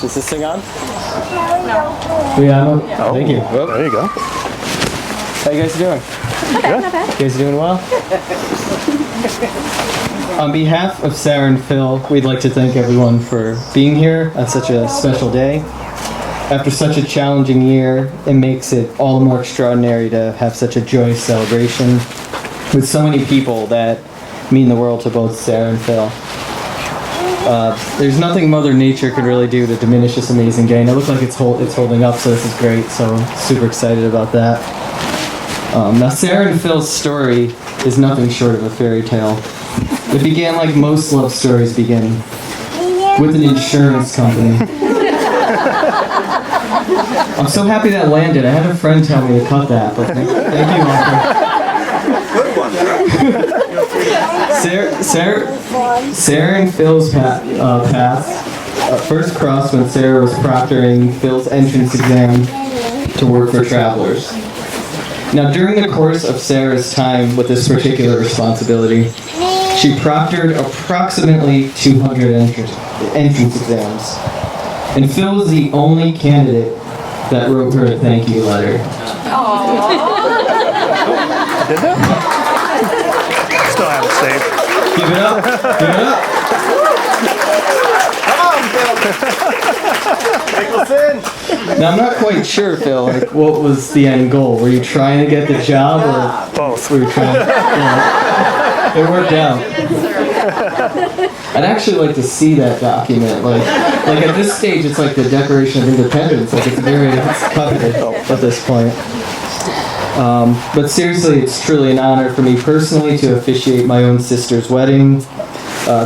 Is this thing on? No. We on? Oh, thank you. Well, there you go. How you guys doing? Not bad, not bad. You guys doing well? On behalf of Sarah and Phil, we'd like to thank everyone for being here on such a special day. After such a challenging year, it makes it all the more extraordinary to have such a joyous celebration with so many people that mean the world to both Sarah and Phil. There's nothing Mother Nature could really do to diminish this amazing day, and it looks like it's holding up, so this is great, so super excited about that. Now, Sarah and Phil's story is nothing short of a fairy tale. It began like most love stories begin, with an insurance company. I'm so happy that landed. I had a friend tell me to cut that, but thank you, Arthur. Sarah and Phil's paths first crossed when Sarah was proctoring Phil's entrance exam to work for Travelers. Now, during the course of Sarah's time with this particular responsibility, she proctored approximately 200 entrance exams. And Phil was the only candidate that wrote her a thank you letter. Did that? Still have it saved. Give it up. Give it up. Now, I'm not quite sure, Phil, like, what was the end goal? Were you trying to get the job, or Both. were you trying to, it worked out. I'd actually like to see that document. Like at this stage, it's like the Declaration of Independence. Like it's coveted at this point. But seriously, it's truly an honor for me personally to officiate my own sister's wedding.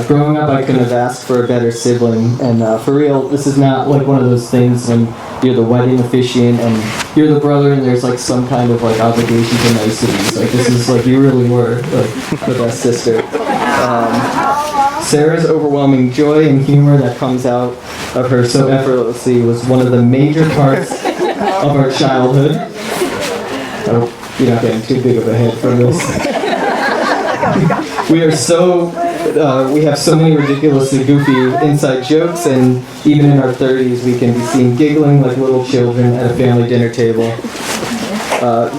Growing up, I couldn't have asked for a better sibling, and for real, this is not like one of those things when you're the wedding officiant and you're the brother and there's like some kind of like obligation to niceties. Like this is like you really were like the best sister. Sarah's overwhelming joy and humor that comes out of her so effortlessly was one of the major parts of our childhood. I hope you're not getting too big of a head from this. We have so many ridiculously goofy inside jokes, and even in our 30s, we can be seen giggling like little children at a family dinner table.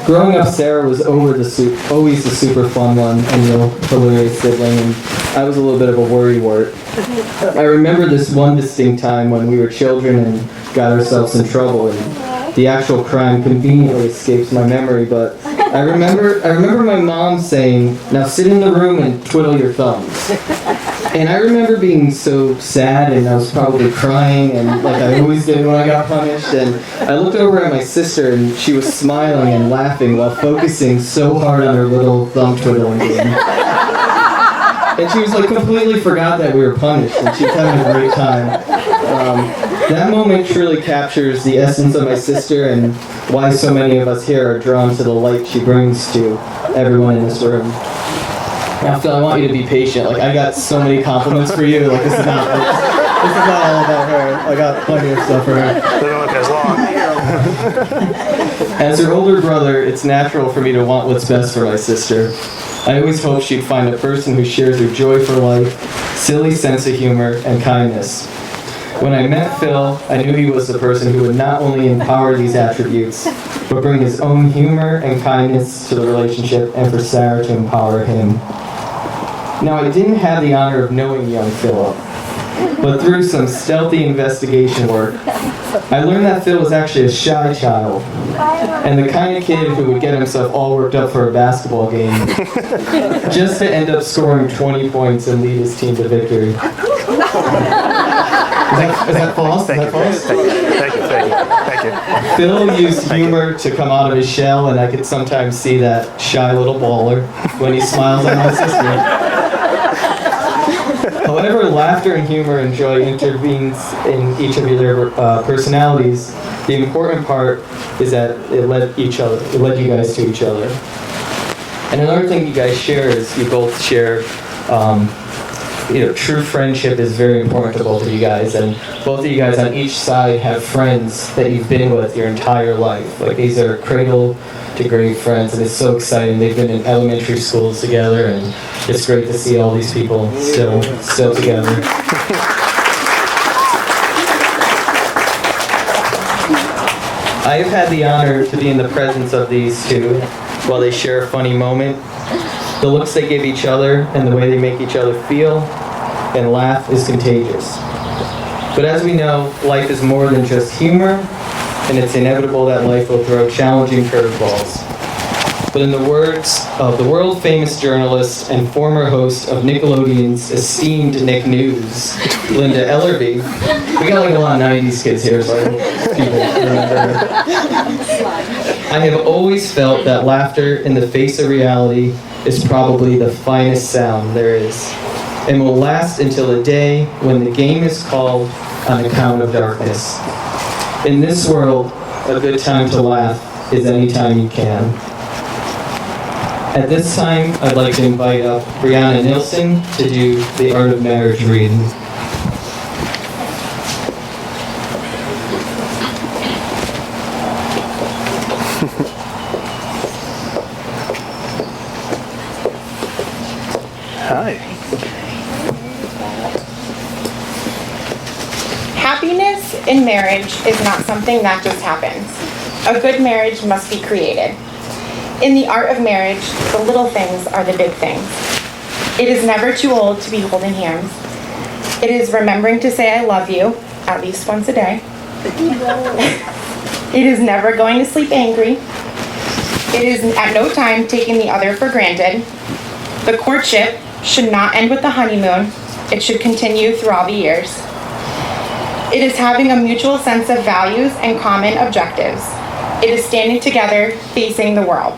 Growing up, Sarah was always the super fun one and the hilarious sibling, and I was a little bit of a worrywart. I remember this one distinct time when we were children and got ourselves in trouble, and the actual crime conveniently escapes my memory, but I remember my mom saying, "Now sit in the room and twiddle your thumbs." And I remember being so sad, and I was probably crying, and like I always did when I got punished, and I looked over at my sister, and she was smiling and laughing while focusing so hard on her little thumb twiddling game. And she was like completely forgot that we were punished, and she was having a great time. That moment truly captures the essence of my sister and why so many of us here are drawn to the light she brings to everyone in this room. Now, Phil, I want you to be patient. Like, I got so many compliments for you. Like, this is not all about her. I got plenty of stuff for her. They don't look as long. As her older brother, it's natural for me to want what's best for my sister. I always hoped she'd find a person who shares her joy for life, silly sense of humor, and kindness. When I met Phil, I knew he was the person who would not only empower these attributes, but bring his own humor and kindness to the relationship, and for Sarah to empower him. Now, I didn't have the honor of knowing young Philip, but through some stealthy investigation work, I learned that Phil was actually a shy child, and the kind of kid who would get himself all worked up for a basketball game, just to end up scoring 20 points and lead his team to victory. Is that false? Thank you. Thank you. Phil used humor to come out of his shell, and I could sometimes see that shy little baller when he smiles at my sister. However, laughter and humor and joy intervenes in each of their personalities. The important part is that it led you guys to each other. And another thing you guys share is you both share true friendship is very important to both of you guys, and both of you guys on each side have friends that you've been with your entire life. Like, these are cradle to grave friends, and it's so exciting. They've been in elementary schools together, and it's great to see all these people still together. I have had the honor to be in the presence of these two while they share a funny moment. The looks they give each other and the way they make each other feel and laugh is contagious. But as we know, life is more than just humor, and it's inevitable that life will throw challenging curveballs. But in the words of the world-famous journalist and former host of Nickelodeon's esteemed Nick News, Linda Ellerby, we got like a lot of 90s kids here, so I hope people remember her. I have always felt that laughter in the face of reality is probably the finest sound there is, and will last until the day when the game is called on account of darkness. In this world, a good time to laugh is any time you can. At this time, I'd like to invite up Brianna Nilsson to do the Art of Marriage reading. Hi. Happiness in marriage is not something that just happens. A good marriage must be created. In the art of marriage, the little things are the big things. It is never too old to be holding hands. It is remembering to say I love you at least once a day. It is never going to sleep angry. It is at no time taking the other for granted. The courtship should not end with the honeymoon. It should continue through all the years. It is having a mutual sense of values and common objectives. It is standing together, facing the world.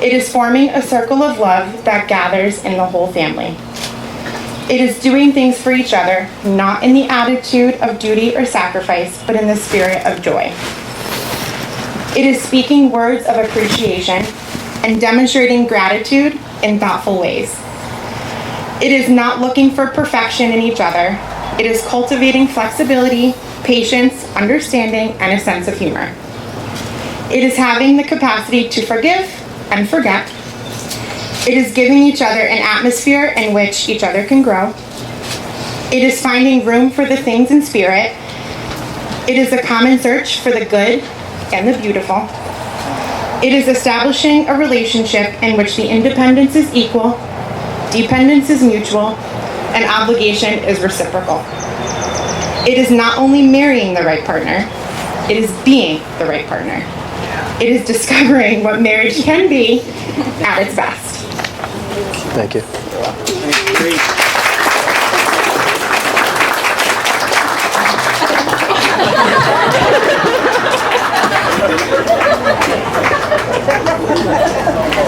It is forming a circle of love that gathers in the whole family. It is doing things for each other, not in the attitude of duty or sacrifice, but in the spirit of joy. It is speaking words of appreciation and demonstrating gratitude in thoughtful ways. It is not looking for perfection in each other. It is cultivating flexibility, patience, understanding, and a sense of humor. It is having the capacity to forgive and forget. It is giving each other an atmosphere in which each other can grow. It is finding room for the things in spirit. It is a common search for the good and the beautiful. It is establishing a relationship in which the independence is equal, dependence is mutual, and obligation is reciprocal. It is not only marrying the right partner, it is being the right partner. It is discovering what marriage can be at its best. Thank you.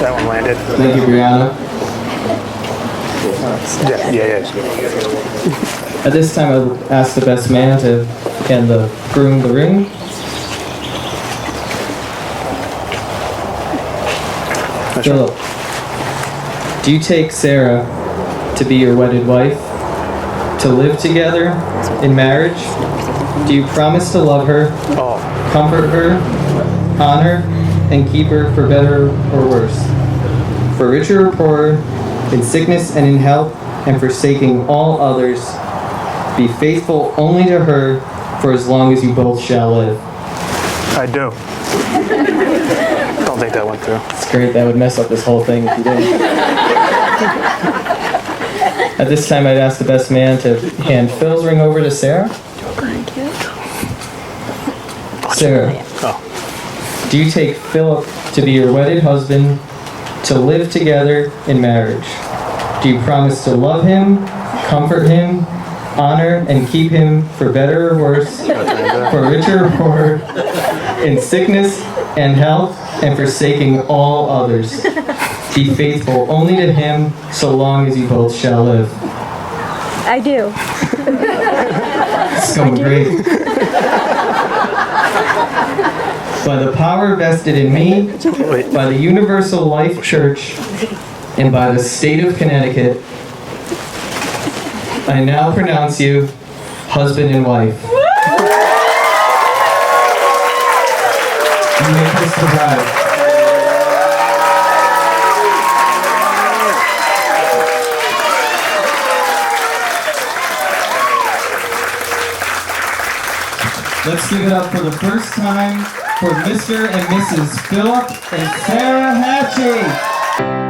That one landed. Thank you, Brianna. Yeah. At this time, I'll ask the best man to hand the groom the ring. Philip, do you take Sarah to be your wedded wife, to live together in marriage? Do you promise to love her, comfort her, honor, and keep her for better or worse, for richer or poorer, in sickness and in health, and forsaking all others? Be faithful only to her for as long as you both shall live. I do. Don't think that went through. It's great. That would mess up this whole thing if you didn't. At this time, I'd ask the best man to hand Phil's ring over to Sarah. Sarah, do you take Philip to be your wedded husband, to live together in marriage? Do you promise to love him, comfort him, honor and keep him for better or worse, for richer or poorer, in sickness and health, and forsaking all others? Be faithful only to him so long as you both shall live. I do. It's going great. By the power vested in me, by the Universal Life Church, and by the state of Connecticut, I now pronounce you husband and wife. You may kiss the bride. Let's give it up for the first time for Mr. and Mrs. Philip and Sarah Hatchie.